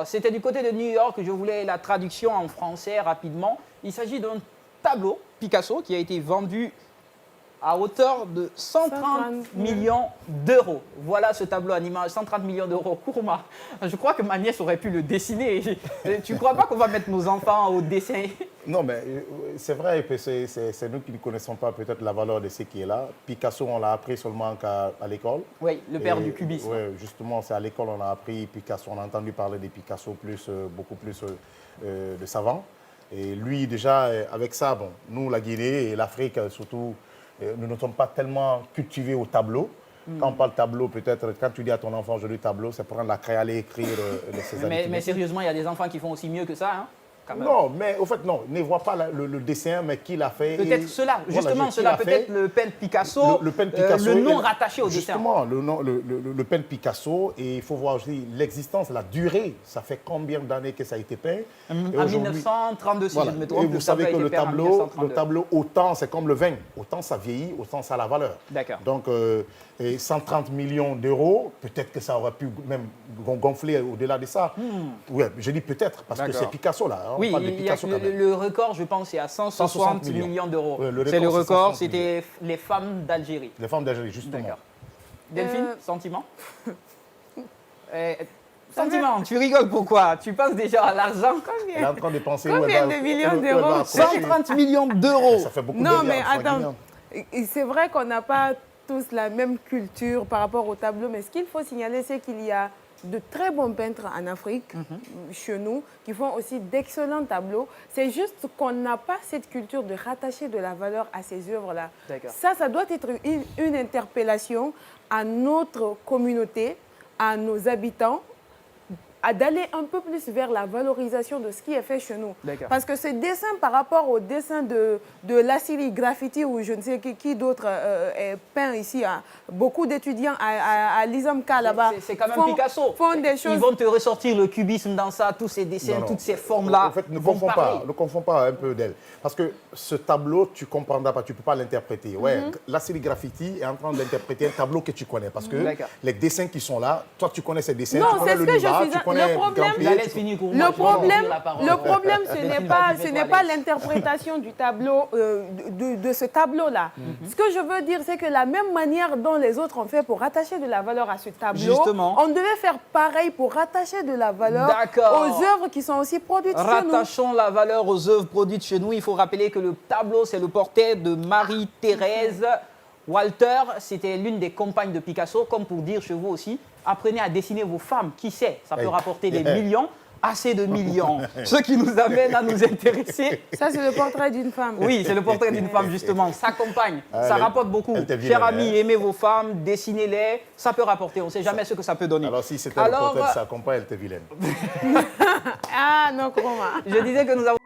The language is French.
C'était du côté de New York, je voulais la traduction en français rapidement. Il s'agit d'un tableau Picasso qui a été vendu à hauteur de 130 millions d'euros. Voilà ce tableau animal, 130 millions d'euros. Kourma, je crois que ma nièce aurait pu le dessiner. Tu ne crois pas qu'on va mettre nos enfants au dessin? Non, mais c'est vrai que c'est nous qui ne connaissons pas peut-être la valeur de ce qui est là. Picasso, on l'a appris seulement à l'école. Oui, le père du cubisme. Oui, justement, c'est à l'école qu'on a appris Picasso. On a entendu parler de Picasso beaucoup plus de savants. Et lui, déjà, avec ça, bon, nous, la Guinée et l'Afrique, surtout, nous ne sommes pas tellement cultivés au tableau. Quand on parle tableau, peut-être, quand tu dis à ton enfant aujourd'hui tableau, c'est prendre la craie, aller écrire ses mais sérieusement, il y a des enfants qui font aussi mieux que ça, hein, quand même. Non, mais au fait, non, ne vois pas le dessin, mais qui l'a fait. Peut-être cela, justement, cela peut-être le peigne Picasso, le nom rattaché au dessin. Justement, le peigne Picasso, et il faut voir aussi l'existence, la durée, ça fait combien d'années que ça a été peint. En 1932, si je ne me trompe. Et vous savez que le tableau, autant c'est comme le vin, autant ça vieillit, autant ça a la valeur. D'accord. Donc, 130 millions d'euros, peut-être que ça aurait pu même gonfler au-delà de ça. Oui, je dis peut-être, parce que c'est Picasso là. Hein, oui, on parle de Picasso, le record, je pense, c'est à 160 millions d'euros. C'est le record, c'était les femmes d'Algérie. Les femmes d'Algérie, justement. D'accord. Delphine, sentiment Sentiment, tu rigoles pourquoi? Tu penses déjà à l'argent? Elle est en train de penser combien de millions d'euros? 130 millions d'euros. Ça fait beaucoup de Non, mais milliards, attends, c'est vrai qu'on n'a pas tous la même culture par rapport au tableau, mais ce qu'il faut signaler, c'est qu'il y a de très bons peintres en Afrique, chez nous, qui font aussi d'excellents tableaux. C'est juste qu'on n'a pas cette culture de rattacher de la valeur à ces œuvres-là. Ça doit être une interpellation à notre communauté, à nos habitants, d'aller un peu plus vers la valorisation de ce qui est fait chez nous. Parce que ces dessins par rapport aux dessins de Lassili Graffiti ou je ne sais qui d'autre est peint ici, hein. Beaucoup d'étudiants à l'ISAMKA là-bas c'est quand même Picasso. Font des choses... Ils vont te ressortir le cubisme dans ça, tous ces dessins, toutes ces formes-là. En fait, ne confonds pas un peu d'elle. Parce que ce tableau, tu ne comprendras pas, tu ne peux pas l'interpréter. Lassili Graffiti est en train d'interpréter un tableau que tu connais. Parce que les dessins qui sont là, toi tu connais ces dessins, tu connais le Niva, tu connais le problème, ce n'est pas l'interprétation du tableau, de ce tableau-là. Ce que je veux dire, c'est que la même manière dont les autres ont fait pour rattacher de la valeur à ce tableau, on devait faire pareil pour rattacher de la valeur aux œuvres qui sont aussi produites chez nous. Rattachons la valeur aux œuvres produites chez nous. Il faut rappeler que le tableau, c'est le portrait de Marie-Thérèse Walter. C'était l'une des compagnes de Picasso, comme pour dire chez vous aussi, apprenez à dessiner vos femmes. Qui sait, ça peut rapporter des millions, assez de millions. Ce qui nous amène à nous intéresser. Ça, c'est le portrait d'une femme. Oui, c'est le portrait d'une femme, justement. Sa compagne, ça rapporte beaucoup. Chers amis, aimez vos femmes, dessinez-les. Ça peut rapporter. On ne sait jamais ce que ça peut donner. Alors, si c'était le portrait de sa compagne, elle était vilaine. Ah, non, comment? Je disais que nous avons...